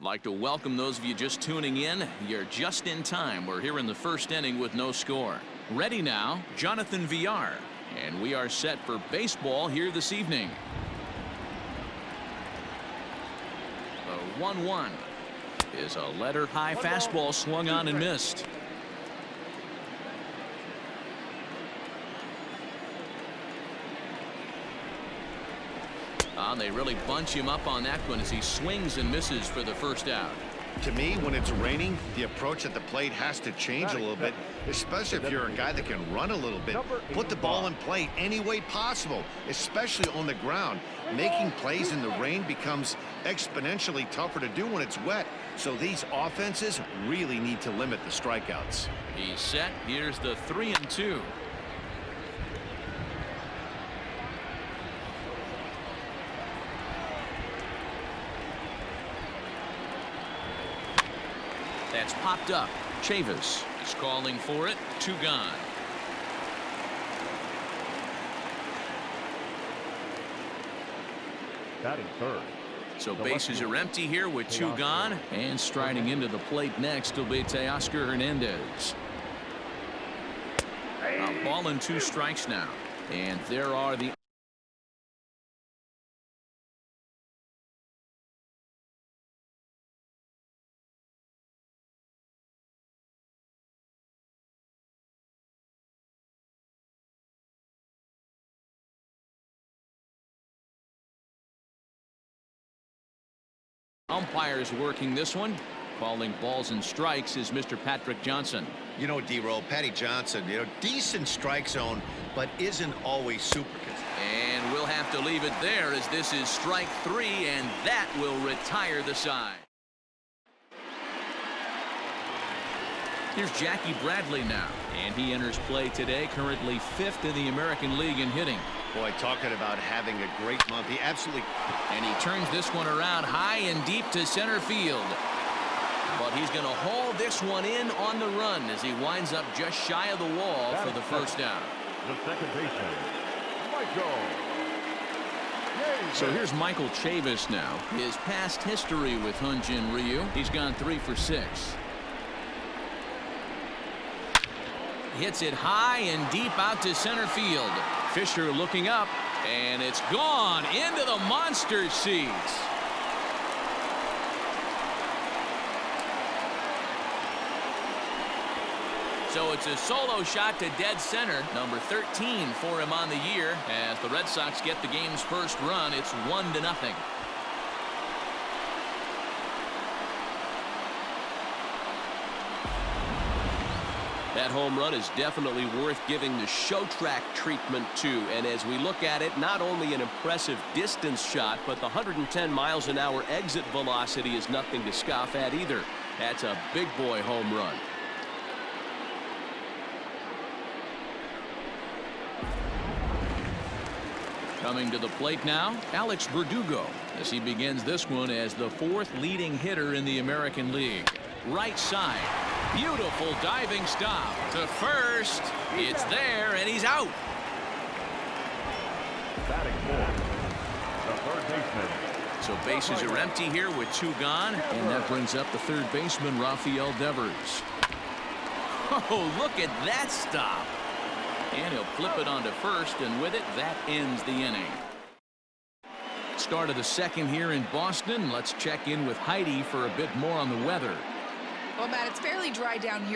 Like to welcome those of you just tuning in. You're just in time. We're here in the first inning with no score. Ready now, Jonathan Villar. And we are set for baseball here this evening. The 1-1 is a letter-high fastball swung on and missed. They really bunch him up on that one as he swings and misses for the first out. To me, when it's raining, the approach at the plate has to change a little bit, especially if you're a guy that can run a little bit. Put the ball in play any way possible, especially on the ground. Making plays in the rain becomes exponentially tougher to do when it's wet. So these offenses really need to limit the strikeouts. He's set. Here's the 3-2. That's popped up. Chavis is calling for it. 2 gone. Batting third. So bases are empty here with 2 gone. And striding into the plate next will be Teoscar Hernandez. A ball and 2 strikes now. And there are the umpires working this one. Calling balls and strikes is Mr. Patrick Johnson. You know, D-Roll, Patty Johnson, decent strike zone, but isn't always super consistent. And we'll have to leave it there as this is strike 3, and that will retire the side. Here's Jackie Bradley now, and he enters play today, currently 5th in the American League in hitting. Boy, talking about having a great month. He absolutely. And he turns this one around high and deep to center field. But he's going to haul this one in on the run as he winds up just shy of the wall for the first out. The second baseman, Michael. So here's Michael Chavis now. His past history with Hyunjin Ryu. He's gone 3 for 6. Hits it high and deep out to center field. Fisher looking up, and it's gone into the monster seats. So it's a solo shot to dead center, number 13 for him on the year. As the Red Sox get the game's first run, it's 1-0. That home run is definitely worth giving the show track treatment to. And as we look at it, not only an impressive distance shot, but the 110 miles an hour exit velocity is nothing to scoff at either. That's a big boy home run. Coming to the plate now, Alex Verdugo, as he begins this one as the 4th leading hitter in the American League. Right side. Beautiful diving stop to first. It's there, and he's out. Batting fourth, the third baseman. So bases are empty here with 2 gone, and that brings up the third baseman, Rafael Devers. Oh, look at that stop. And he'll flip it onto first, and with it, that ends the inning. Start of the second here in Boston. Let's check in with Heidi for a bit more on the weather. Well, Matt, it's fairly dry down here.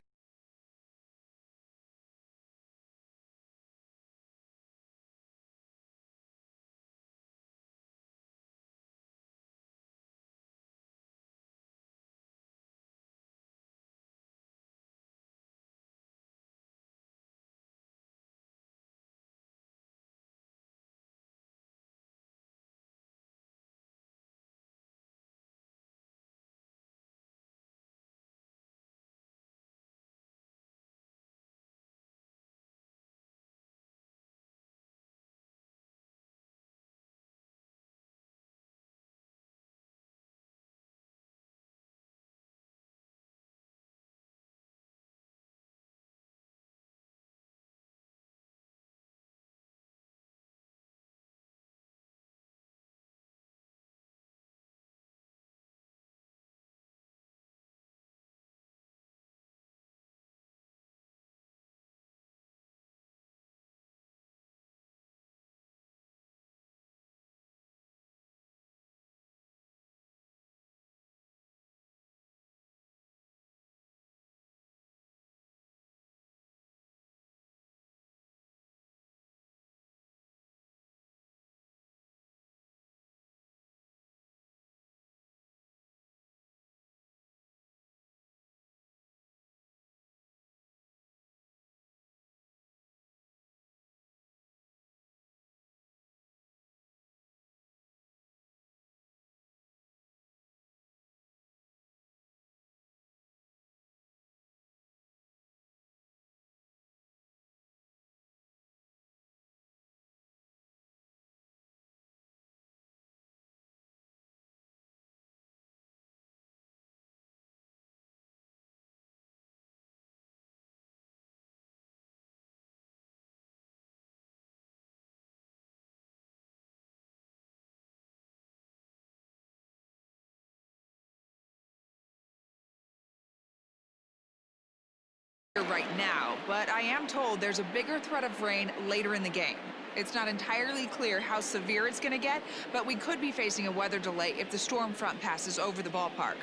right now, but I am told there's a bigger threat of rain later in the game. It's not entirely clear how severe it's going to get, but we could be facing a weather delay if the storm front passes over the ballpark.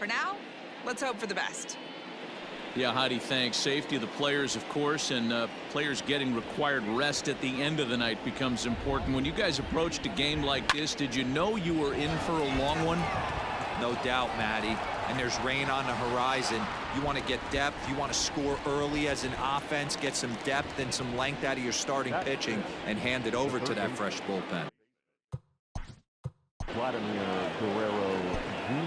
For now, let's hope for the best. Yeah, Heidi, thanks. Safety of the players, of course, and players getting required rest at the end of the night becomes important. When you guys approached a game like this, did you know you were in for a long one? No doubt, Matty. And there's rain on the horizon. You want to get depth. You want to score early as an offense, get some depth and some length out of your starting pitching, and hand it over to that fresh bullpen. Vladimir Guerrero Jr.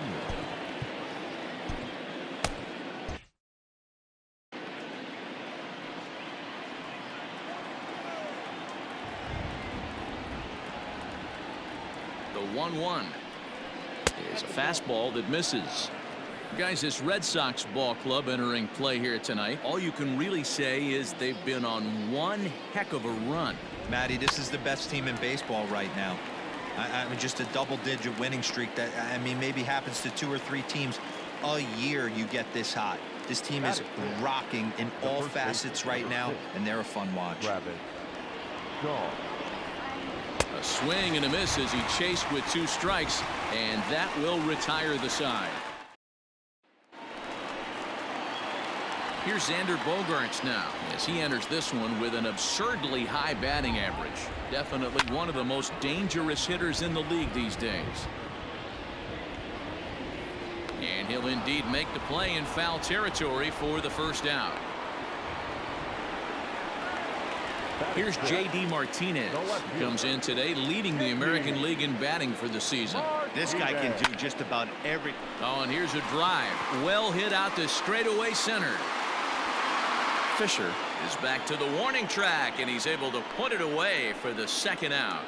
The 1-1 is a fastball that misses. Guys, this Red Sox ball club entering play here tonight. All you can really say is they've been on one heck of a run. Matty, this is the best team in baseball right now. I mean, just a double-digit winning streak that, I mean, maybe happens to 2 or 3 teams a year. You get this hot. This team is rocking in all facets right now, and they're a fun watch. A swing and a miss as he chased with 2 strikes, and that will retire the side. Here's Xander Bogaerts now as he enters this one with an absurdly high batting average. Definitely one of the most dangerous hitters in the league these days. And he'll indeed make the play in foul territory for the first out. Here's J.D. Martinez. He comes in today leading the American League in batting for the season. This guy can do just about every. Oh, and here's a drive. Well hit out to straightaway center. Fisher is back to the warning track, and he's able to put it away for the second out.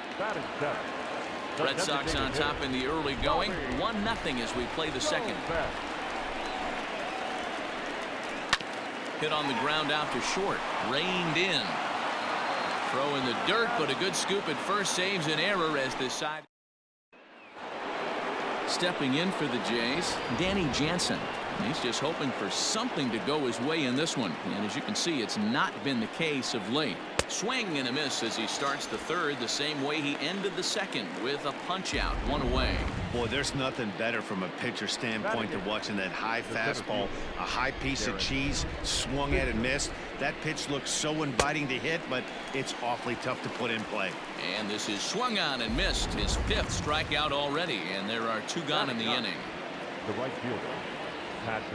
Red Sox on top in the early going. 1-0 as we play the second. Hit on the ground out to short. Reined in. Throw in the dirt, but a good scoop at first saves an error as this side. Stepping in for the Jays, Danny Jansen. He's just hoping for something to go his way in this one. And as you can see, it's not been the case of late. Swing and a miss as he starts the third the same way he ended the second with a punch out, 1 away. Boy, there's nothing better from a pitcher standpoint than watching that high fastball, a high piece of cheese, swung at and missed. That pitch looks so inviting to hit, but it's awfully tough to put in play. And this is swung on and missed, his 5th strikeout already, and there are 2 gone in the inning. The right fielder.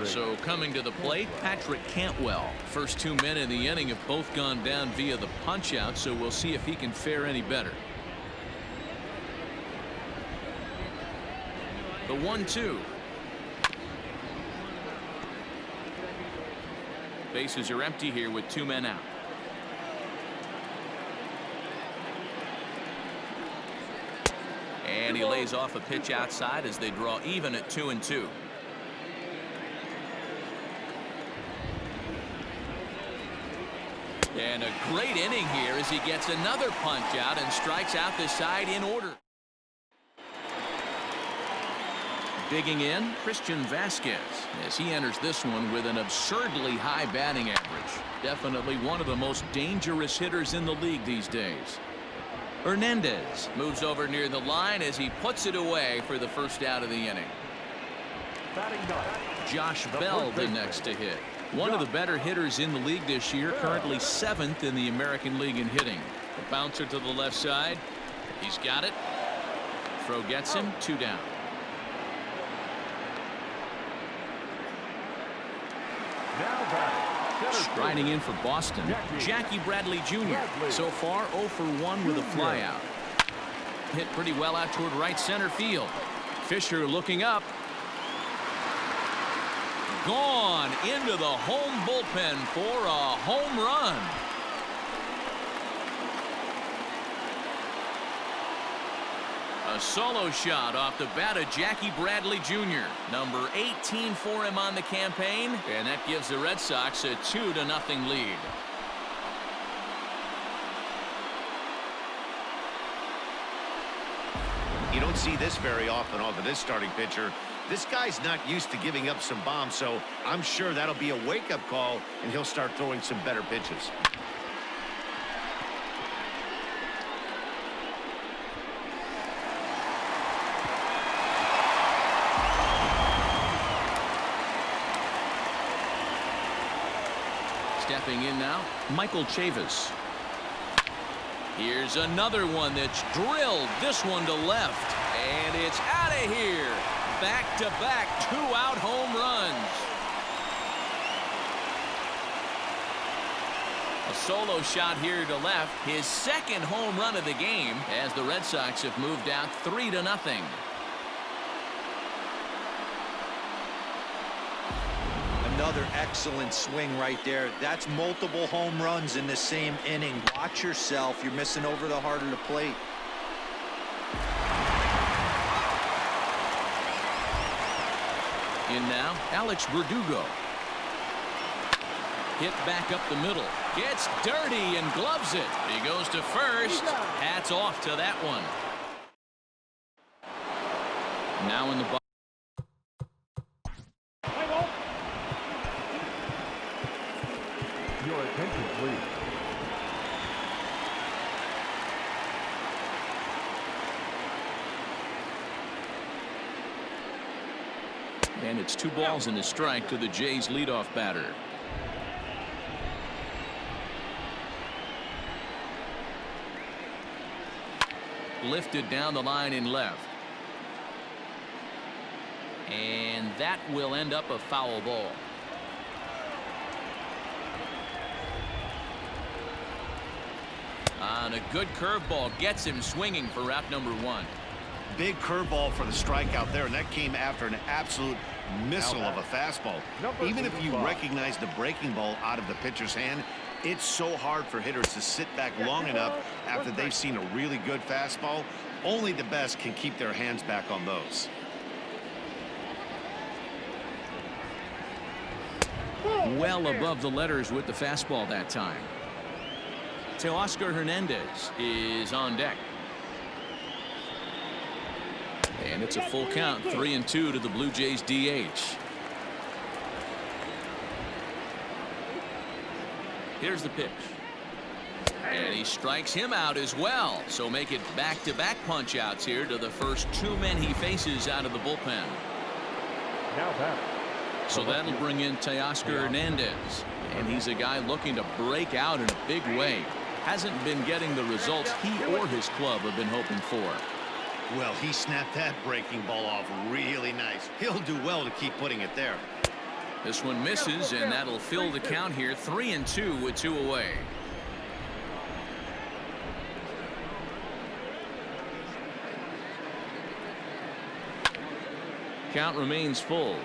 So coming to the plate, Patrick Cantwell. First 2 men in the inning have both gone down via the punch out, so we'll see if he can fare any better. The 1-2. Bases are empty here with 2 men out. And he lays off a pitch outside as they draw even at 2-2. And a great inning here as he gets another punch out and strikes out the side in order. Digging in, Christian Vasquez as he enters this one with an absurdly high batting average. Definitely one of the most dangerous hitters in the league these days. Hernandez moves over near the line as he puts it away for the first out of the inning. Josh Bell the next to hit. One of the better hitters in the league this year, currently 7th in the American League in hitting. The bouncer to the left side. He's got it. Throw gets him, 2 down. Striding in for Boston, Jackie Bradley Jr. So far 0 for 1 with a flyout. Hit pretty well out toward right center field. Fisher looking up. Gone into the home bullpen for a home run. A solo shot off the bat of Jackie Bradley Jr. Number 18 for him on the campaign, and that gives the Red Sox a 2-0 lead. You don't see this very often off of this starting pitcher. This guy's not used to giving up some bombs, so I'm sure that'll be a wake-up call, and he'll start throwing some better pitches. Stepping in now, Michael Chavis. Here's another one that's drilled. This one to left. And it's out of here. Back-to-back two-out home runs. A solo shot here to left. His second home run of the game as the Red Sox have moved out 3-0. Another excellent swing right there. That's multiple home runs in the same inning. Watch yourself. You're missing over the heart of the plate. In now, Alex Verdugo. Hit back up the middle. Gets dirty and gloves it. He goes to first. Hats off to that one. Now in the box. Your attention, please. And it's 2 balls and a strike to the Jays leadoff batter. Lifted down the line in left. And that will end up a foul ball. On a good curveball gets him swinging for out number 1. Big curveball for the strikeout there, and that came after an absolute missile of a fastball. Even if you recognize the breaking ball out of the pitcher's hand, it's so hard for hitters to sit back long enough after they've seen a really good fastball. Only the best can keep their hands back on those. Well above the letters with the fastball that time. Teoscar Hernandez is on deck. And it's a full count, 3-2 to the Blue Jays DH. Here's the pitch. And he strikes him out as well. So make it back-to-back punch-outs here to the first 2 men he faces out of the bullpen. Now back. So that'll bring in Teoscar Hernandez. And he's a guy looking to break out in a big way. Hasn't been getting the results he or his club have been hoping for. Well, he snapped that breaking ball off really nice. He'll do well to keep putting it there. This one misses, and that'll fill the count here, 3-2 with 2 away. Count remains full.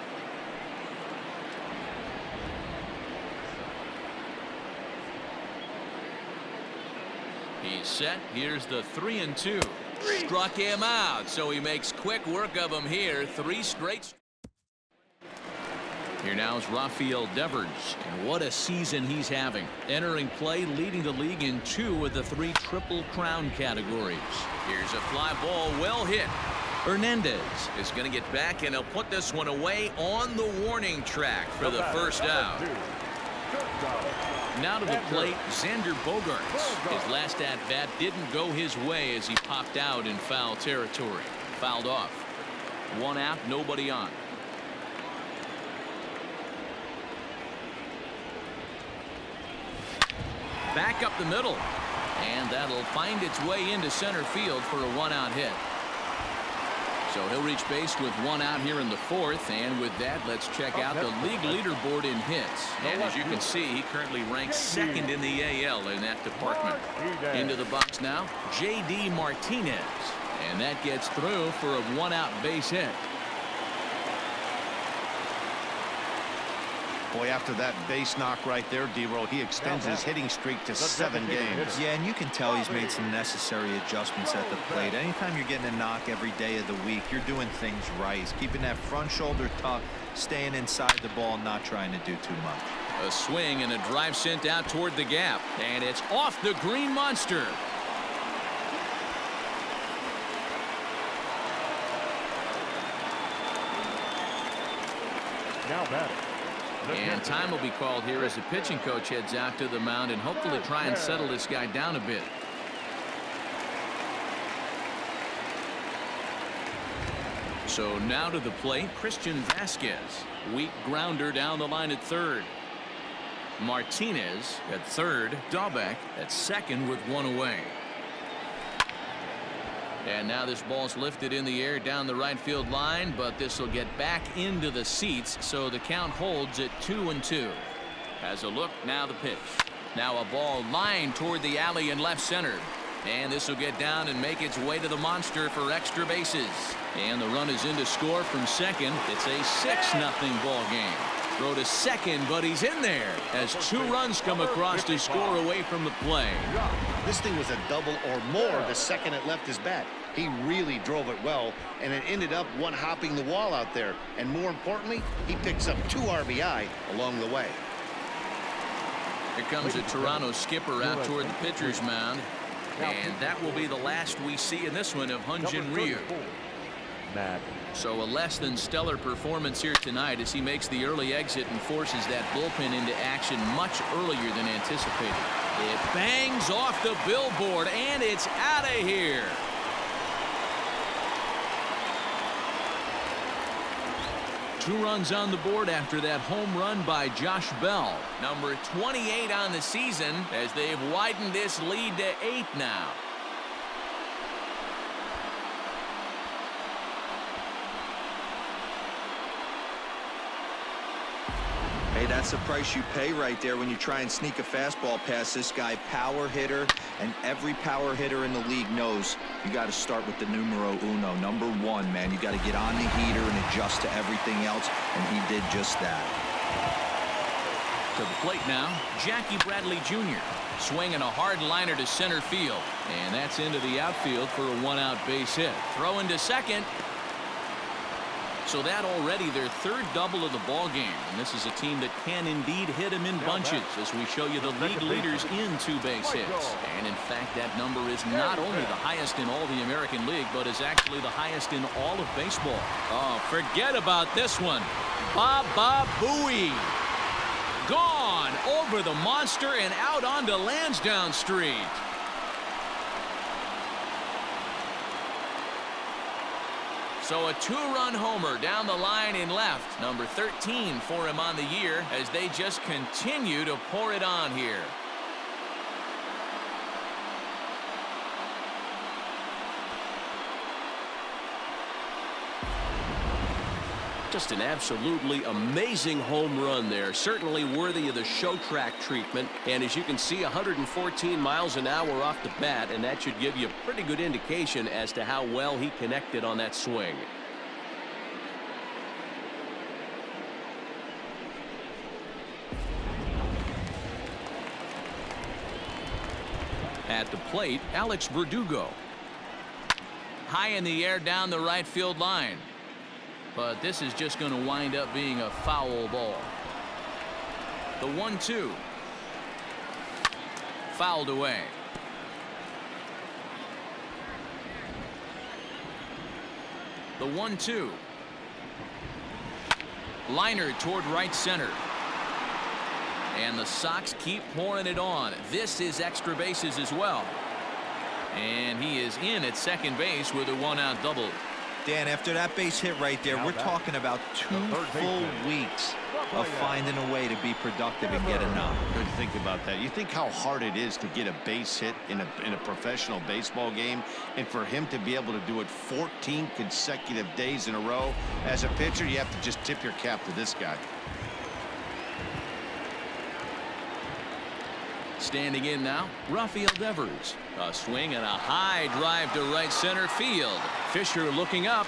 He's set. Here's the 3-2. Struck him out, so he makes quick work of him here. 3 straight. Here now is Rafael Devers, and what a season he's having. Entering play, leading the league in 2 of the 3 Triple Crown categories. Here's a fly ball, well hit. Hernandez is going to get back, and he'll put this one away on the warning track for the first out. Now to the plate, Xander Bogaerts. His last at-bat didn't go his way as he popped out in foul territory. Fouled off. 1 out, nobody on. Back up the middle. And that'll find its way into center field for a 1-out hit. So he'll reach base with 1 out here in the 4th, and with that, let's check out the league leaderboard in hits. And as you can see, he currently ranks 2nd in the AL in that department. Into the box now, J.D. Martinez, and that gets through for a 1-out base hit. Boy, after that base knock right there, D-Roll, he extends his hitting streak to 7 games. Yeah, and you can tell he's made some necessary adjustments at the plate. Anytime you're getting a knock every day of the week, you're doing things right. He's keeping that front shoulder tucked, staying inside the ball, not trying to do too much. A swing and a drive sent out toward the gap, and it's off the green monster. Now batting. And time will be called here as the pitching coach heads out to the mound and hopefully try and settle this guy down a bit. So now to the plate, Christian Vasquez. Weak grounder down the line at third. Martinez at third. Dahlbeck at second with one away. And now this ball's lifted in the air down the right field line, but this will get back into the seats, so the count holds at 2-2. Has a look, now the pitch. Now a ball lined toward the alley in left center. And this will get down and make its way to the monster for extra bases. And the run is in to score from second. It's a 6-0 ball game. Throw to second, but he's in there as 2 runs come across to score away from the play. This thing was a double or more the second it left his bat. He really drove it well, and it ended up one-hopping the wall out there. And more importantly, he picks up 2 RBI along the way. Here comes a Toronto skipper out toward the pitcher's mound. And that will be the last we see in this one of Hyun-Jin Ryu. So a less than stellar performance here tonight as he makes the early exit and forces that bullpen into action much earlier than anticipated. It bangs off the billboard and it's out of here. Two runs on the board after that home run by Josh Bell. Number 28 on the season as they've widened this lead to 8 now. Hey, that's the price you pay right there when you try and sneak a fastball past this guy. Power hitter, and every power hitter in the league knows you got to start with the numero uno, number 1, man. You got to get on the heater and adjust to everything else, and he did just that. To the plate now, Jackie Bradley Jr. swinging a hard liner to center field, and that's into the outfield for a 1-out base hit. Throwing to second. So that already their 3rd double of the ball game, and this is a team that can indeed hit them in bunches as we show you the league leaders in 2 base hits. And in fact, that number is not only the highest in all the American League, but is actually the highest in all of baseball. Oh, forget about this one. Baba Booey. Gone over the monster and out onto Lansdowne Street. So a 2-run homer down the line in left. Number 13 for him on the year as they just continue to pour it on here. Just an absolutely amazing home run there. Certainly worthy of the show track treatment. And as you can see, 114 miles an hour off the bat, and that should give you a pretty good indication as to how well he connected on that swing. At the plate, Alex Verdugo. High in the air down the right field line. But this is just going to wind up being a foul ball. The 1-2. Fouled away. The 1-2. Liner toward right center. And the Sox keep pouring it on. This is extra bases as well. And he is in at second base with a 1-out double. Dan, after that base hit right there, we're talking about 2 full weeks of finding a way to be productive and get a knock. Good to think about that. You think how hard it is to get a base hit in a professional baseball game, and for him to be able to do it 14 consecutive days in a row. As a pitcher, you have to just tip your cap to this guy. Standing in now, Rafael Devers. A swing and a high drive to right center field. Fisher looking up.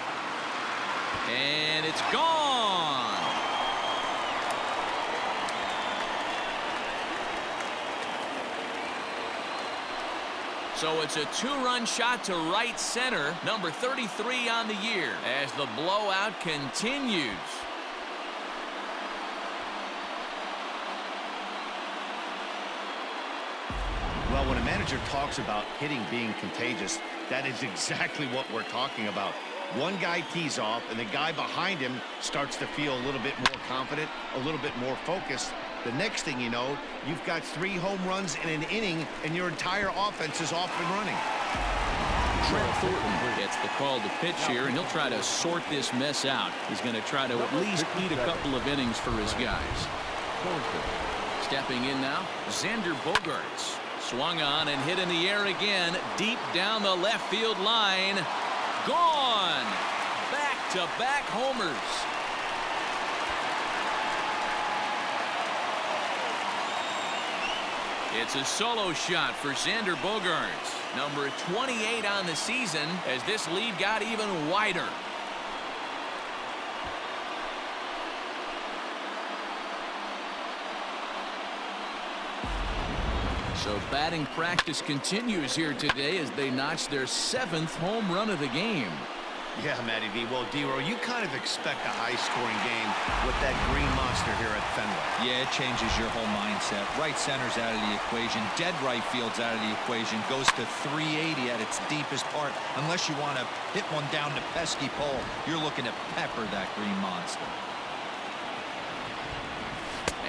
And it's gone. So it's a 2-run shot to right center. Number 33 on the year as the blowout continues. Well, when a manager talks about hitting being contagious, that is exactly what we're talking about. One guy tees off, and the guy behind him starts to feel a little bit more confident, a little bit more focused. The next thing you know, you've got 3 home runs in an inning, and your entire offense is off and running. Trent Thornton gets the call to pitch here, and he'll try to sort this mess out. He's going to try to at least eat a couple of innings for his guys. Stepping in now, Xander Bogaerts. Swung on and hit in the air again, deep down the left field line. Gone! Back-to-back homers. It's a solo shot for Xander Bogaerts, number 28 on the season, as this lead got even wider. So batting practice continues here today as they notch their 7th home run of the game. Yeah, Matty V. Well, D-Row, you kind of expect a high-scoring game with that green monster here at Fenway. Yeah, it changes your whole mindset. Right center's out of the equation. Dead right field's out of the equation. Goes to 380 at its deepest part. Unless you want to hit one down the pesky pole, you're looking to pepper that green monster.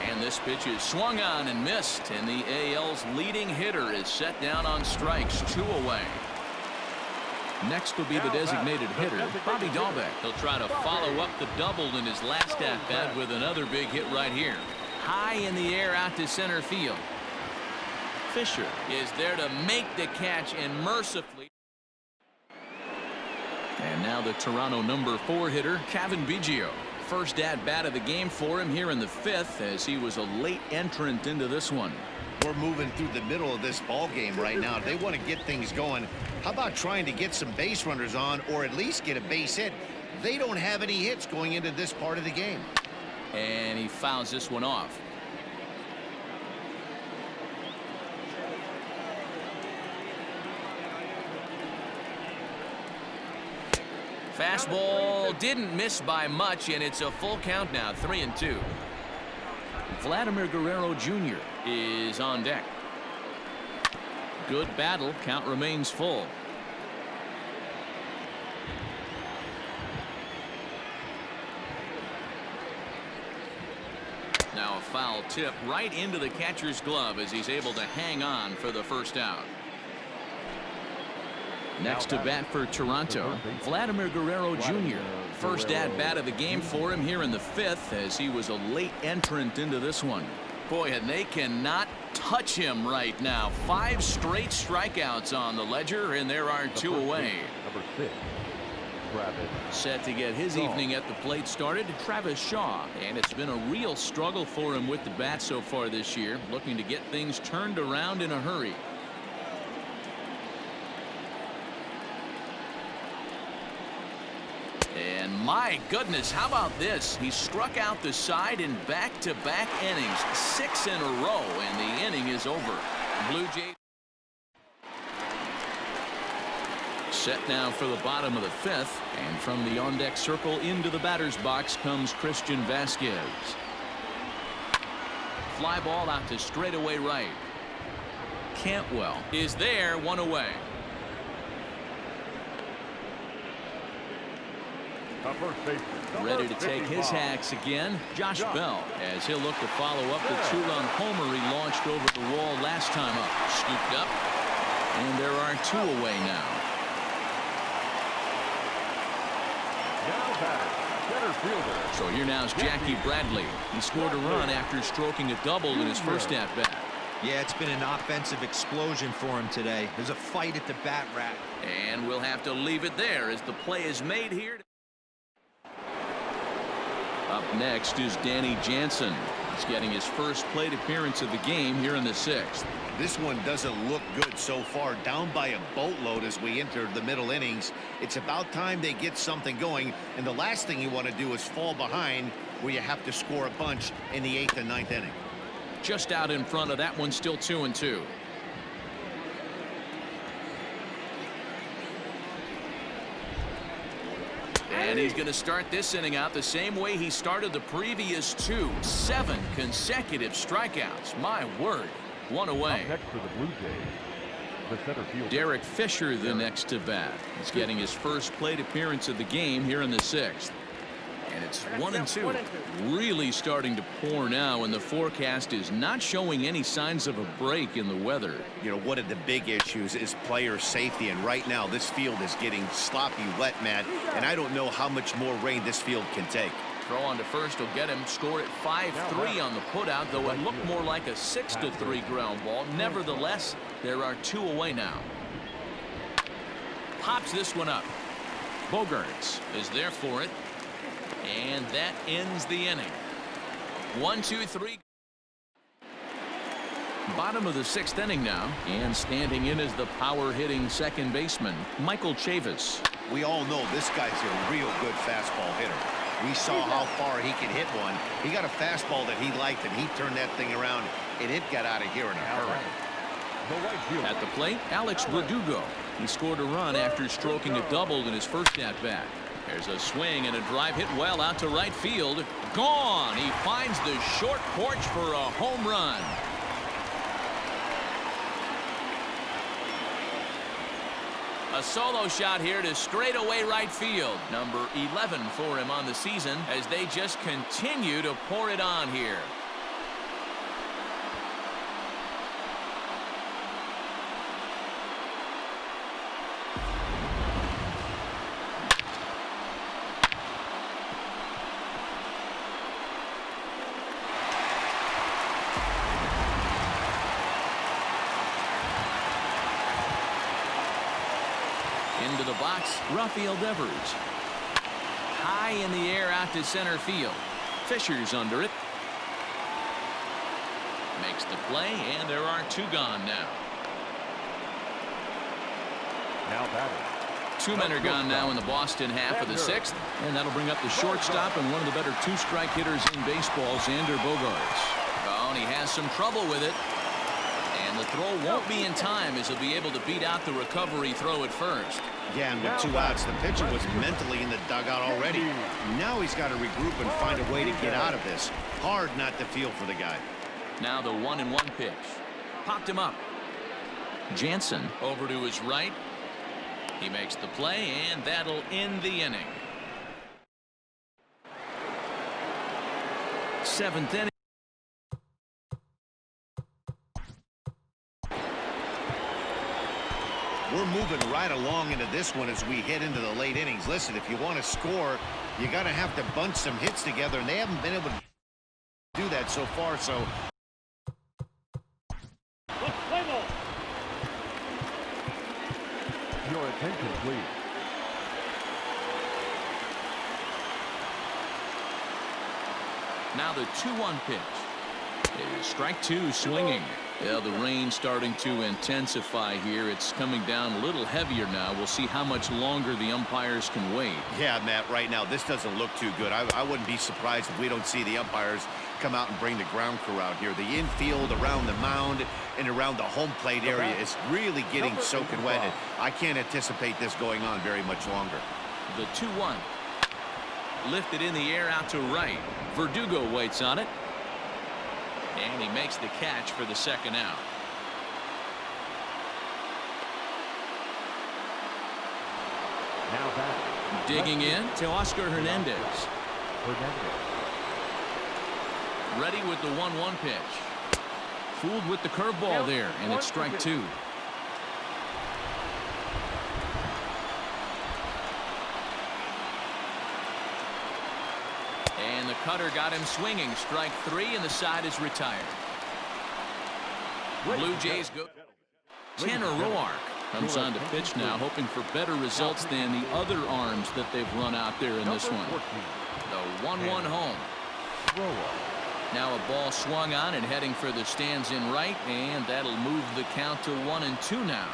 And this pitch is swung on and missed, and the AL's leading hitter is set down on strikes, 2 away. Next will be the designated hitter, Bobby Dahlbeck. He'll try to follow up the double in his last at-bat with another big hit right here. High in the air out to center field. Fisher is there to make the catch and mercifully. And now the Toronto number 4 hitter, Cavan Biggio. First at-bat of the game for him here in the 5th, as he was a late entrant into this one. We're moving through the middle of this ball game right now. They want to get things going. How about trying to get some base runners on, or at least get a base hit? They don't have any hits going into this part of the game. And he fouls this one off. Fastball didn't miss by much, and it's a full count now, 3-2. Vladimir Guerrero Jr. is on deck. Good battle. Count remains full. Now a foul tip right into the catcher's glove as he's able to hang on for the first out. Next to bat for Toronto, Vladimir Guerrero Jr. First at-bat of the game for him here in the 5th, as he was a late entrant into this one. Boy, and they cannot touch him right now. 5 straight strikeouts on the ledger, and there are 2 away. Number 6, Travis. Set to get his evening at the plate started, Travis Shaw. And it's been a real struggle for him with the bat so far this year, looking to get things turned around in a hurry. And my goodness, how about this? He struck out the side in back-to-back innings, 6 in a row, and the inning is over. Blue Jays set now for the bottom of the 5th, and from the on-deck circle into the batter's box comes Christian Vasquez. Fly ball out to straightaway right. Cantwell is there, 1 away. Ready to take his hacks again, Josh Bell, as he'll look to follow up the 2-run homer he launched over the wall last time up. Scooped up, and there are 2 away now. So here now is Jackie Bradley. He scored a run after stroking a double in his first at-bat. Yeah, it's been an offensive explosion for him today. There's a fight at the bat rack. And we'll have to leave it there as the play is made here. Up next is Danny Jansen. He's getting his first plate appearance of the game here in the 6th. This one doesn't look good so far. Down by a boatload as we enter the middle innings. It's about time they get something going, and the last thing you want to do is fall behind where you have to score a bunch in the 8th and 9th inning. Just out in front of that one, still 2-2. And he's going to start this inning out the same way he started the previous 2. 7 consecutive strikeouts. My word. 1 away. Up next for the Blue Jays, the center fielder. Derek Fisher, the next to bat. He's getting his first plate appearance of the game here in the 6th. And it's 1-2. Really starting to pour now, and the forecast is not showing any signs of a break in the weather. You know, one of the big issues is player safety, and right now this field is getting sloppy wet, Matt, and I don't know how much more rain this field can take. Throw on to first will get him. Score at 5-3 on the putout, though it looked more like a 6-3 ground ball. Nevertheless, there are 2 away now. Pops this one up. Bogaerts is there for it. And that ends the inning. 1-2-3. Bottom of the 6th inning now, and standing in is the power-hitting second baseman, Michael Chavis. We all know this guy's a real good fastball hitter. We saw how far he could hit one. He got a fastball that he liked, and he turned that thing around, and it got out of here in a hurry. At the plate, Alex Verdugo. He scored a run after stroking a double in his first at-bat. There's a swing and a drive hit well out to right field. Gone. He finds the short porch for a home run. A solo shot here to straightaway right field. Number 11 for him on the season as they just continue to pour it on here. Into the box, Rafael Devers. High in the air out to center field. Fisher's under it. Makes the play, and there are 2 gone now. Now batting. 2 men are gone now in the Boston half of the 6th, and that'll bring up the shortstop and one of the better 2-strike hitters in baseball, Xander Bogaerts. Oh, and he has some trouble with it. And the throw won't be in time as he'll be able to beat out the recovery throw at first. Yeah, and with 2 outs, the pitcher was mentally in the dugout already. Now he's got to regroup and find a way to get out of this. Hard not to feel for the guy. Now the 1-1 pitch. Popped him up. Jansen over to his right. He makes the play, and that'll end the inning. 7th inning. We're moving right along into this one as we head into the late innings. Listen, if you want to score, you got to have to bunch some hits together, and they haven't been able to do that so far. So Your attention, please. Now the 2-1 pitch. It is strike 2 swinging. Yeah, the rain starting to intensify here. It's coming down a little heavier now. We'll see how much longer the umpires can wait. yeah, Matt, right now this doesn't look too good. I wouldn't be surprised if we don't see the umpires come out and bring the ground crew out here. The infield around the mound and around the home plate area is really getting soaking wet, and I can't anticipate this going on very much longer. The 2-1. Lifted in the air out to right. Verdugo waits on it. And he makes the catch for the 2nd out. Now batting. Digging in to Oscar Hernandez. Ready with the 1-1 pitch. Fooled with the curveball there, and it's strike 2. And the cutter got him swinging. Strike 3, and the side is retired. Blue Jays go. Tanner Roark comes on to pitch now, hoping for better results than the other arms that they've run out there in this one. The 1-1 home. Now a ball swung on and heading for the stands in right, and that'll move the count to 1-2 now.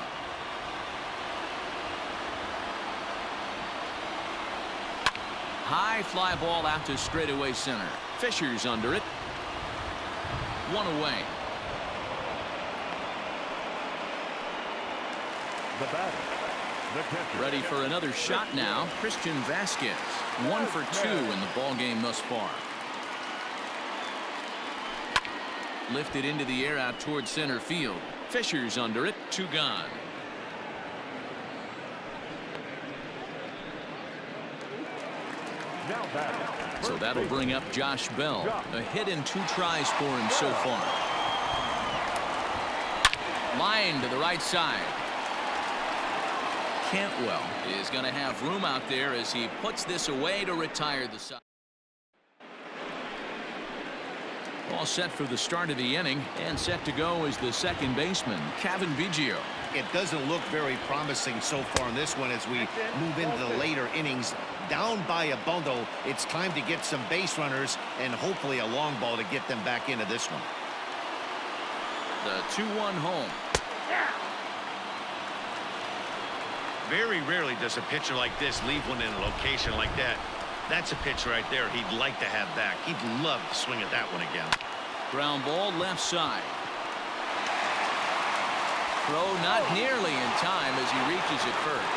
High fly ball out to straightaway center. Fisher's under it. 1 away. The batter, the catcher. Ready for another shot now. Christian Vasquez. 1 for 2 in the ball game thus far. Lifted into the air out towards center field. Fisher's under it. 2 gone. Now batting. So that'll bring up Josh Bell. A hit in 2 tries for him so far. Line to the right side. Cantwell is going to have room out there as he puts this away to retire the side. All set for the start of the inning, and set to go is the second baseman, Kevin Biggio. It doesn't look very promising so far in this one as we move into the later innings. Down by a bundle, it's time to get some base runners and hopefully a long ball to get them back into this one. The 2-1 home. Very rarely does a pitcher like this leave one in a location like that. That's a pitch right there he'd like to have back. He'd love to swing at that one again. Ground ball left side. Throw not nearly in time as he reaches it first.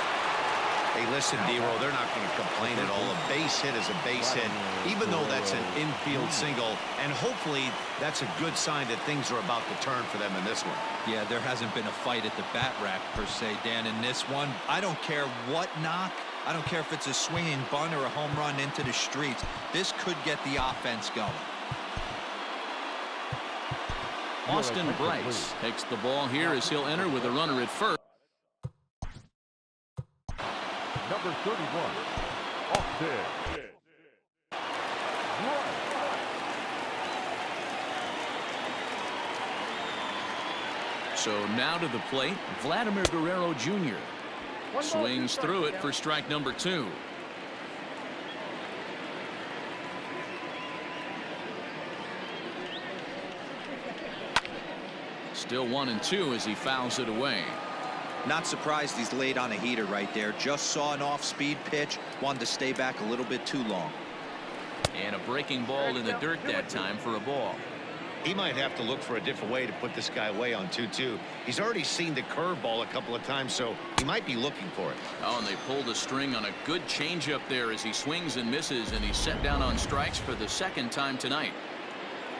Hey, listen, D-Roll, they're not going to complain at all. A base hit is a base hit, even though that's an infield single. And hopefully that's a good sign that things are about to turn for them in this one. Yeah, there hasn't been a fight at the bat rack per se, Dan, in this one. I don't care what knock. I don't care if it's a swinging bunt or a home run into the streets. This could get the offense going. Austin Bryce takes the ball here as he'll enter with a runner at first. Number 31, Austin. So now to the plate, Vladimir Guerrero Jr. Swings through it for strike number 2. Still 1-2 as he fouls it away. Not surprised he's laid on a heater right there. Just saw an off-speed pitch. Wanted to stay back a little bit too long. And a breaking ball in the dirt that time for a ball. He might have to look for a different way to put this guy away on 2-2. He's already seen the curveball a couple of times, so he might be looking for it. Oh, and they pulled a string on a good changeup there as he swings and misses, and he's set down on strikes for the second time tonight.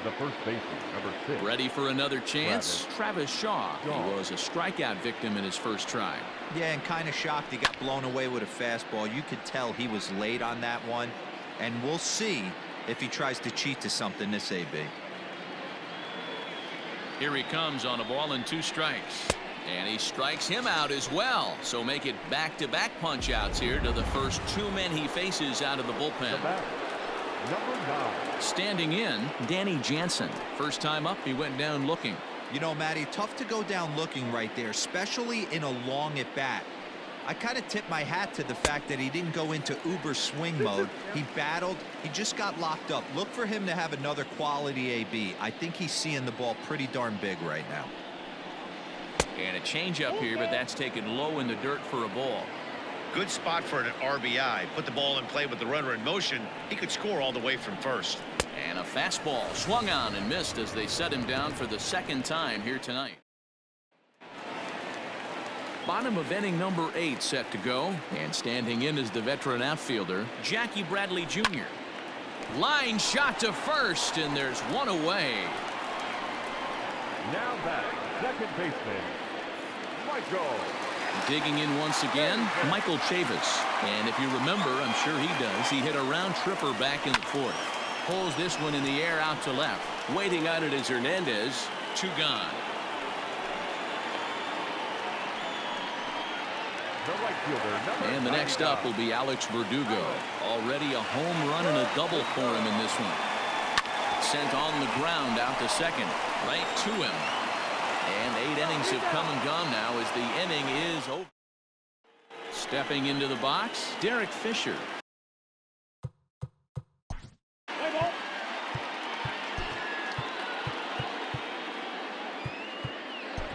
The first baseman, number 6. Ready for another chance? Travis Shaw. He was a strikeout victim in his first try. Yeah, and kind of shocked he got blown away with a fastball. You could tell he was late on that one, and we'll see if he tries to cheat to something this AB. Here he comes on a ball and 2 strikes. And he strikes him out as well. So make it back-to-back punch-outs here to the first 2 men he faces out of the bullpen. Number 9. Standing in, Danny Jansen. First time up, he went down looking. You know, Matty, tough to go down looking right there, especially in a long at-bat. I kind of tip my hat to the fact that he didn't go into uber swing mode. He battled. He just got locked up. Look for him to have another quality AB. I think he's seeing the ball pretty darn big right now. And a changeup here, but that's taken low in the dirt for a ball. Good spot for an RBI. Put the ball in play with the runner in motion. He could score all the way from first. And a fastball swung on and missed as they set him down for the second time here tonight. Bottom of inning number 8 set to go, and standing in is the veteran outfielder Jackie Bradley Jr. Line shot to first, and there's one away. Now back, second baseman, Michael. Digging in once again, Michael Chavis. And if you remember, I'm sure he does, he hit a round tripper back in the 4th. Pulls this one in the air out to left. Waiting on it is Hernandez. 2 gone. And the next up will be Alex Verdugo. Already a home run and a double for him in this one. Sent on the ground out to second. Right to him. And 8 innings have come and gone now as the inning is over. Stepping into the box, Derek Fisher.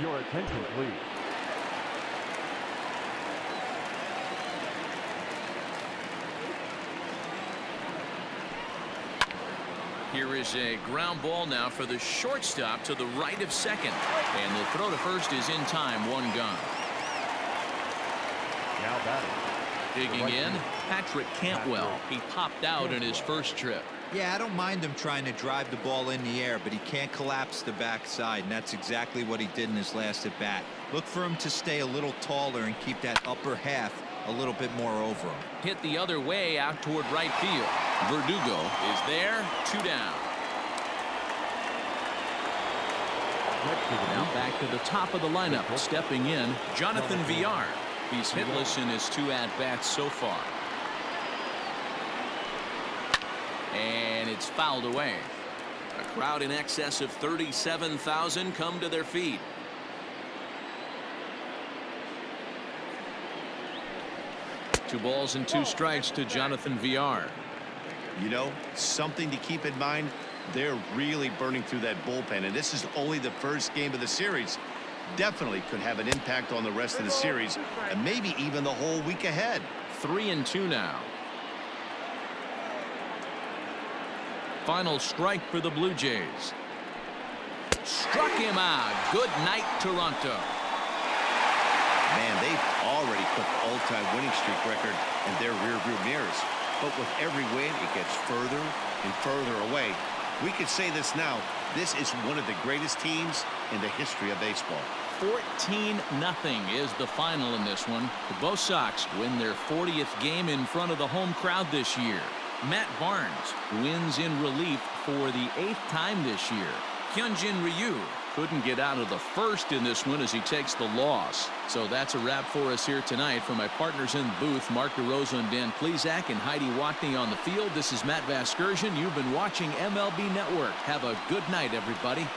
Your attention, please. Here is a ground ball now for the shortstop to the right of second. And the throw to first is in time. 1 gone. Now batting. Digging in, Patrick Cantwell. He popped out in his first trip. Yeah, I don't mind him trying to drive the ball in the air, but he can't collapse the backside, and that's exactly what he did in his last at bat. Look for him to stay a little taller and keep that upper half a little bit more over him. Hit the other way out toward right field. Verdugo is there. 2 down. Now back to the top of the lineup. Stepping in, Jonathan Villar. He's hitless in his 2 at-bats so far. And it's fouled away. A crowd in excess of 37,000 come to their feet. Two balls and 2 strikes to Jonathan Villar. You know, something to keep in mind, they're really burning through that bullpen, and this is only the first game of the series. Definitely could have an impact on the rest of the series and maybe even the whole week ahead. 3-2 now. Final strike for the Blue Jays. Struck him out. Good night, Toronto. Man, they've already put the all-time winning streak record in their rearview mirrors. But with every win, it gets further and further away. We could say this now. This is one of the greatest teams in the history of baseball. 14-0 is the final in this one. The Bo Sox win their 40th game in front of the home crowd this year. Matt Barnes wins in relief for the 8th time this year. Hyunjin Ryu couldn't get out of the first in this one as he takes the loss. So that's a wrap for us here tonight. For my partners in the booth, Mark DeRosa and Dan Plesac, and Heidi Watney on the field, this is Matt Vasgersian. You've been watching MLB Network. Have a good night, everybody.